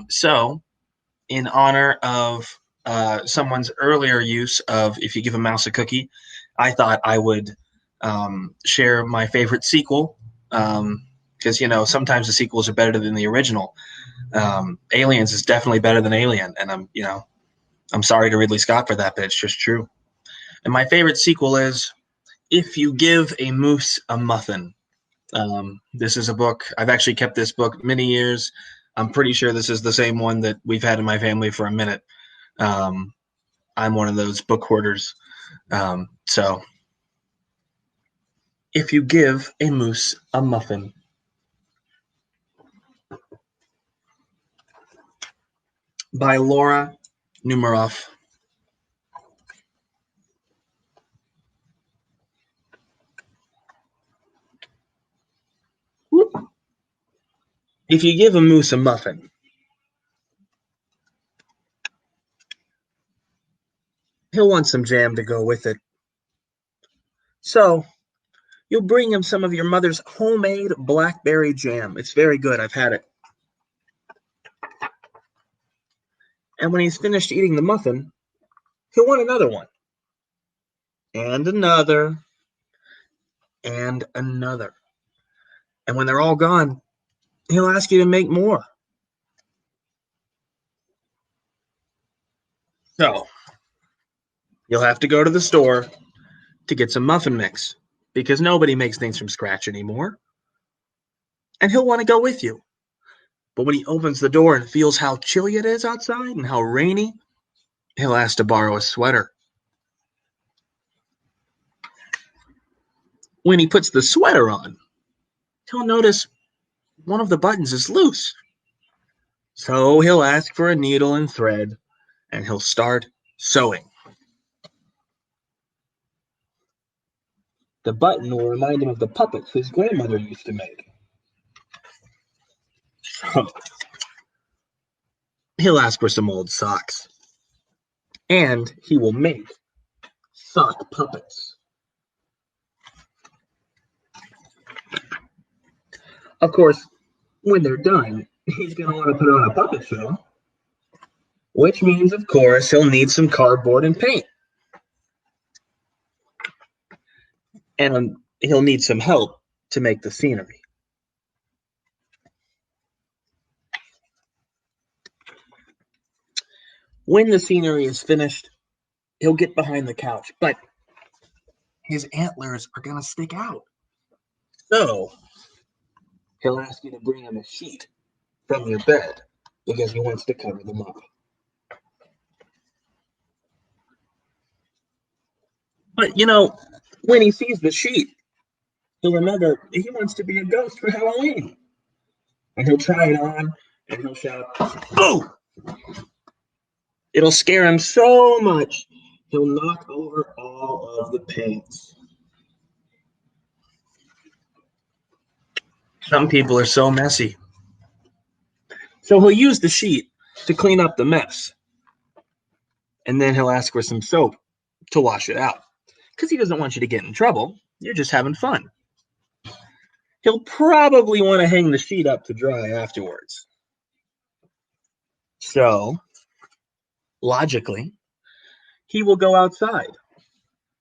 So, in honor of someone's earlier use of if you give a mouse a cookie, I thought I would share my favorite sequel because sometimes the sequels are better than the original. Aliens is definitely better than Alien, and I'm sorry to Ridley Scott for that, but it's just true. And my favorite sequel is If You Give a Moose a Muffin. This is a book. I've actually kept this book many years. I'm pretty sure this is the same one that we've had in my family for a minute. I'm one of those book hoarders. So, If You Give a Moose a Muffin. By Laura Numeroff. If you give a moose a muffin, he'll want some jam to go with it. So, you'll bring him some of your mother's homemade blackberry jam. It's very good. I've had it. And when he's finished eating the muffin, he'll want another one. And another. And another. And when they're all gone, he'll ask you to make more. So, you'll have to go to the store to get some muffin mix because nobody makes things from scratch anymore. And he'll want to go with you. But when he opens the door and feels how chilly it is outside and how rainy, he'll ask to borrow a sweater. When he puts the sweater on, he'll notice one of the buttons is loose. So he'll ask for a needle and thread, and he'll start sewing. The button will remind him of the puppets his grandmother used to make. So he'll ask for some old socks, and he will make sock puppets. Of course, when they're done, he's going to want to put on a puppet show, which means, of course, he'll need some cardboard and paint. And he'll need some help to make the scenery. When the scenery is finished, he'll get behind the couch, but his antlers are going to stick out. So he'll ask you to bring him a sheet from your bed because he wants to cover them up. But, when he sees the sheet, he'll remember he wants to be a ghost for Halloween. And he'll try it on, and he'll shout, "Oh!" It'll scare him so much, he'll knock over all of the paints. Some people are so messy. So he'll use the sheet to clean up the mess. And then he'll ask for some soap to wash it out. Because he doesn't want you to get in trouble. You're just having fun. He'll probably want to hang the sheet up to dry afterwards. So, logically, he will go outside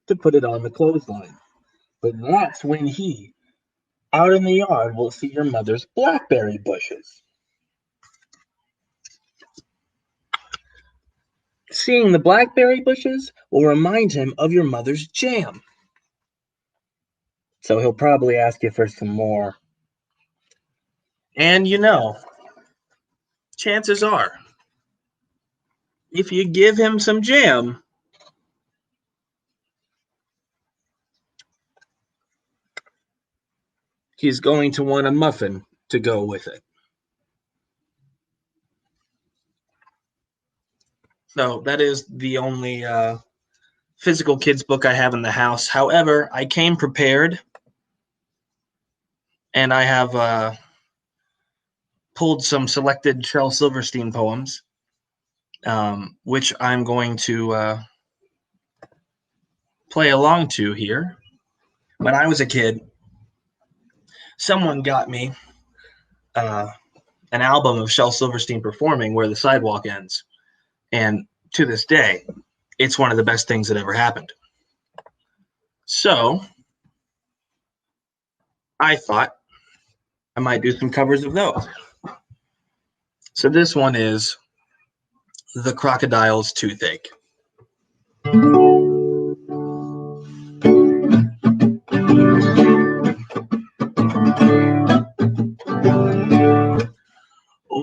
to put it on the clothesline. But that's when he, out in the yard, will see your mother's blackberry bushes. Seeing the blackberry bushes will remind him of your mother's jam. So he'll probably ask you for some more. And chances are, if you give him some jam, he's going to want a muffin to go with it. So that is the only physical kids book I have in the house. However, I came prepared, and I have pulled some selected Shel Silverstein poems, which I'm going to play along to here. When I was a kid, someone got me a an album of Shel Silverstein performing where the Sidewalk ends. And to this day, it's one of the best things that ever happened. So I thought I might do some covers of those. So this one is The Crocodile's Toothache.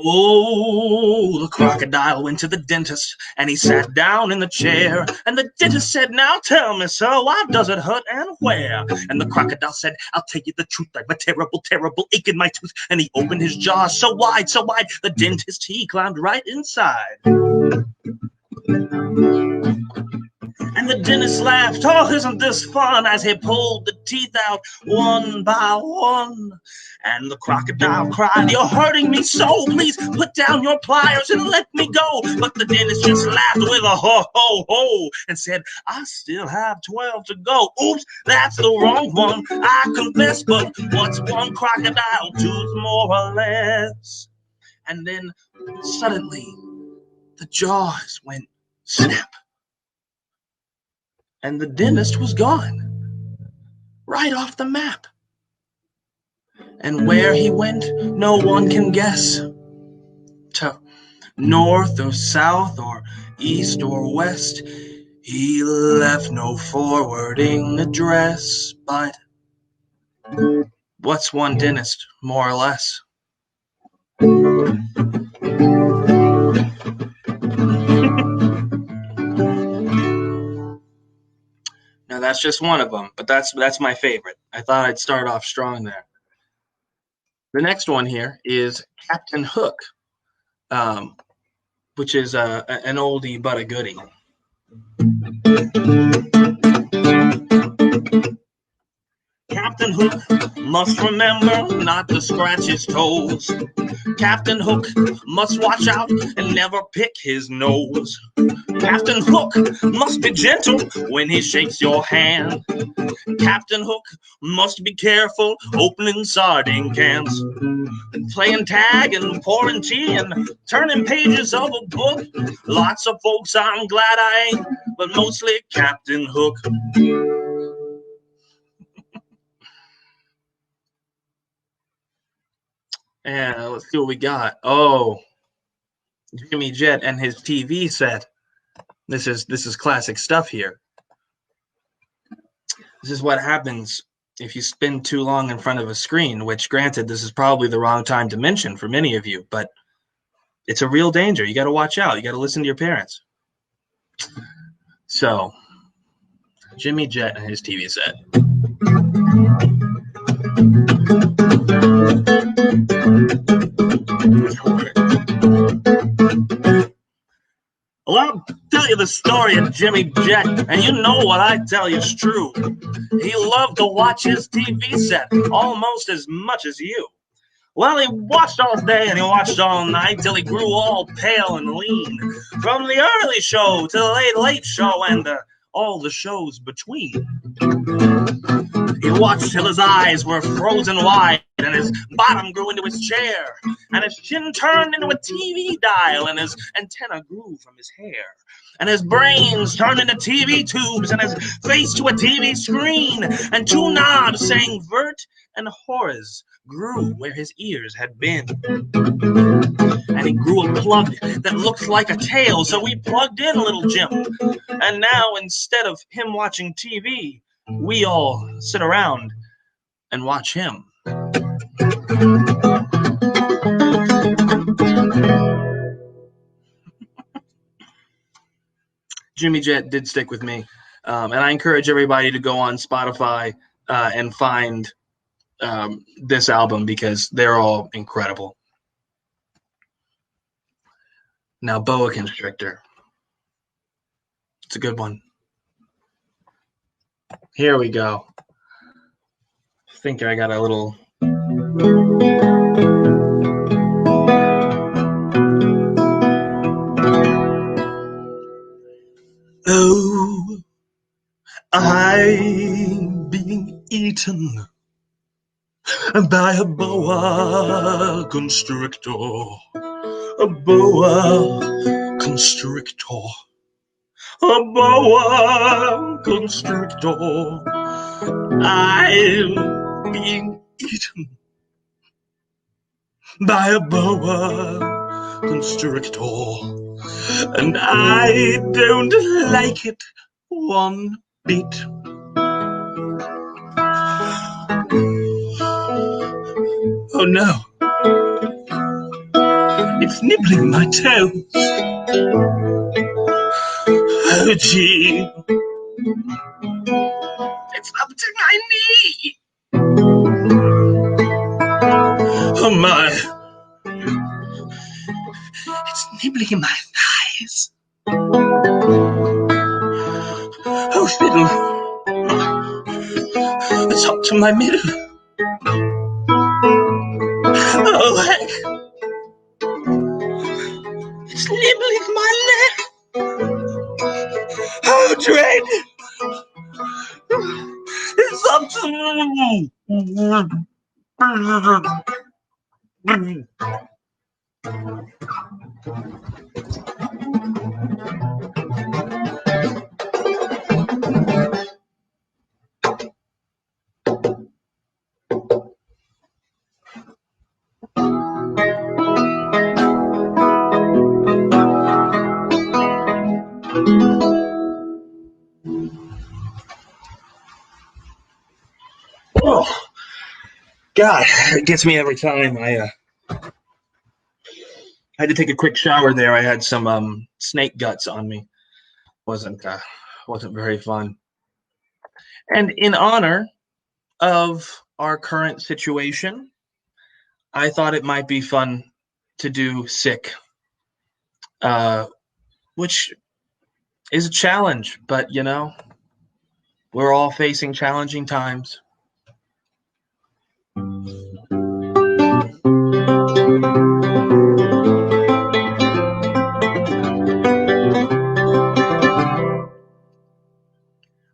Oh, the crocodile went to the dentist, and he sat down in the chair. And the dentist said, "Now tell me, sir, why does it hurt and where?" And the crocodile said, "I'll tell you the truth, I've a terrible, terrible ache in my tooth." And he opened his jaw so wide, the dentist, he climbed right inside. And the dentist laughed, "Oh, isn't this fun?" as he pulled the teeth out one by one. And the crocodile cried, "You're hurting me so, please put down your pliers and let me go." But the dentist just laughed with a ho, ho, ho, and said, "I still have 12 to go." Oops, that's the wrong one, I confess, but what's one crocodile tooth more or less? And then suddenly the jaws went snap. And the dentist was gone, right off the map. And where he went, no one can guess. To north or south or east or west, he left no forwarding address. But what's one dentist, more or less? Now that's just one of them, but that's my favorite. I thought I'd start off strong there. The next one here is Captain Hook, which is an oldie but a goodie. Captain Hook must remember not to scratch his toes. Captain Hook must watch out and never pick his nose. Captain Hook must be gentle when he shakes your hand. Captain Hook must be careful opening sardine cans, playing tag and pouring tea and turning pages of a book. Lots of folks I'm glad I ain't, but mostly Captain Hook. And let's see what we got. Oh, Jimmy Jet and his TV set. This is classic stuff here. This is what happens if you spend too long in front of a screen, which granted, this is probably the wrong time to mention for many of you, but it's a real danger. You got to watch out. You got to listen to your parents. So, Jimmy Jet and his TV set. Well, I'll tell you the story of Jimmy Jet, and you know what I tell you is true. He loved to watch his TV set almost as much as you. Well, he watched all day and he watched all night till he grew all pale and lean. From the early show to the late show and all the shows between. He watched till his eyes were frozen wide and his bottom grew into his chair and his chin turned into a TV dial and his antenna grew from his hair and his brains turned into TV tubes and his face to a TV screen and two knobs saying vert and horiz grew where his ears had been. And he grew a plug that looked like a tail, so we plugged in little Jim. And now instead of him watching TV, we all sit around and watch him. Jimmy Jet did stick with me. And I encourage everybody to go on Spotify and find this album because they're all incredible. Now, Boa Constrictor. It's a good one. Here we go. I think I got a little... Oh, I'm being eaten by a boa constrictor. A boa constrictor. A boa constrictor. I'm being eaten by a boa constrictor, and I don't like it one bit. Oh no, it's nibbling my toes. Oh gee, it's up to my knee. Oh my, it's nibbling my thighs. Oh fiddle, it's up to my middle. Oh heck, it's nibbling my leg. Oh dread, it's up to me. Oh, God, it gets me every time. I had to take a quick shower there. I had some snake guts on me. Wasn't very fun. And in honor of our current situation, I thought it might be fun to do sick, which is a challenge, but you know, we're all facing challenging times.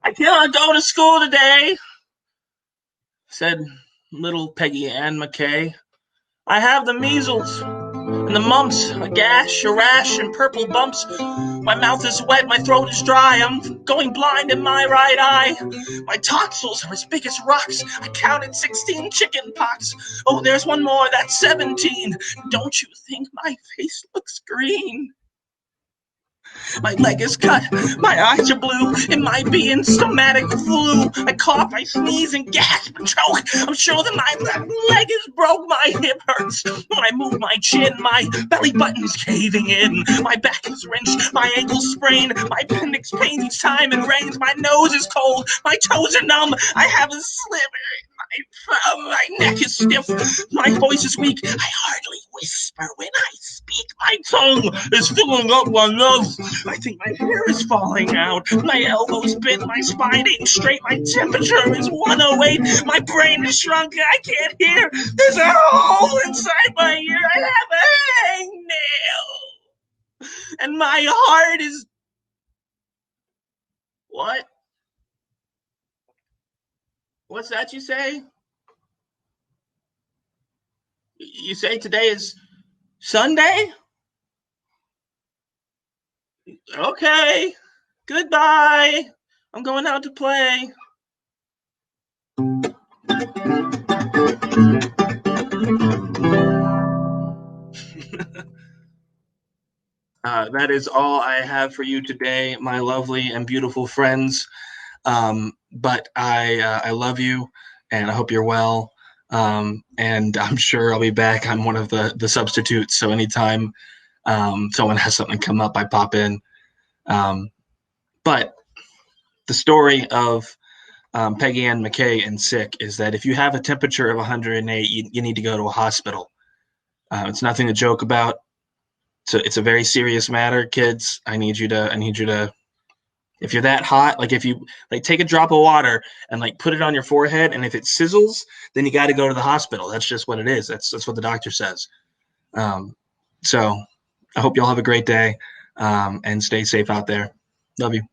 I cannot go to school today, said little Peggy Ann McKay. I have the measles and the mumps, a gash, a rash, and purple bumps. My mouth is wet, my throat is dry, I'm going blind in my right eye. My tonsils are as big as rocks, I counted 16 chicken pox. Oh, there's one more, that's 17. Don't you think my face looks green? My leg is cut, my eyes are blue, it might be in stomatic flu. I cough, I sneeze, and gasp and choke. I'm sure that my left leg is broke, my hip hurts. When I move my chin, my belly button's caving in. My back is wrenched, my ankle's sprained, my appendix pains each time it rains. My nose is cold, my toes are numb, I have a sliver in my thumb, my neck is stiff, my voice is weak, I hardly whisper when I speak. My tongue is filling up my nose. I think my hair is falling out. My elbows bent, my spine ain't straight. My temperature is 108. My brain is shrunk. I can't hear. There's a hole inside my ear. I have a hangnail. And my heart is... What? What's that you say? You say today is Sunday? Okay. Goodbye. I'm going out to play. That is all I have for you today, my lovely and beautiful friends. But I love you, and I hope you're well. And I'm sure I'll be back. I'm one of the substitutes, so anytime someone has something come up, I pop in. But the story of Peggy Ann McKay and sick is that if you have a temperature of 108, you need to go to a hospital. It's nothing to joke about. So it's a very serious matter, kids. I need you to, if you're that hot, like if you like take a drop of water and like put it on your forehead, and if it sizzles, then you got to go to the hospital. That's just what it is. That's what the doctor says. So I hope y'all have a great day, and stay safe out there. Love you.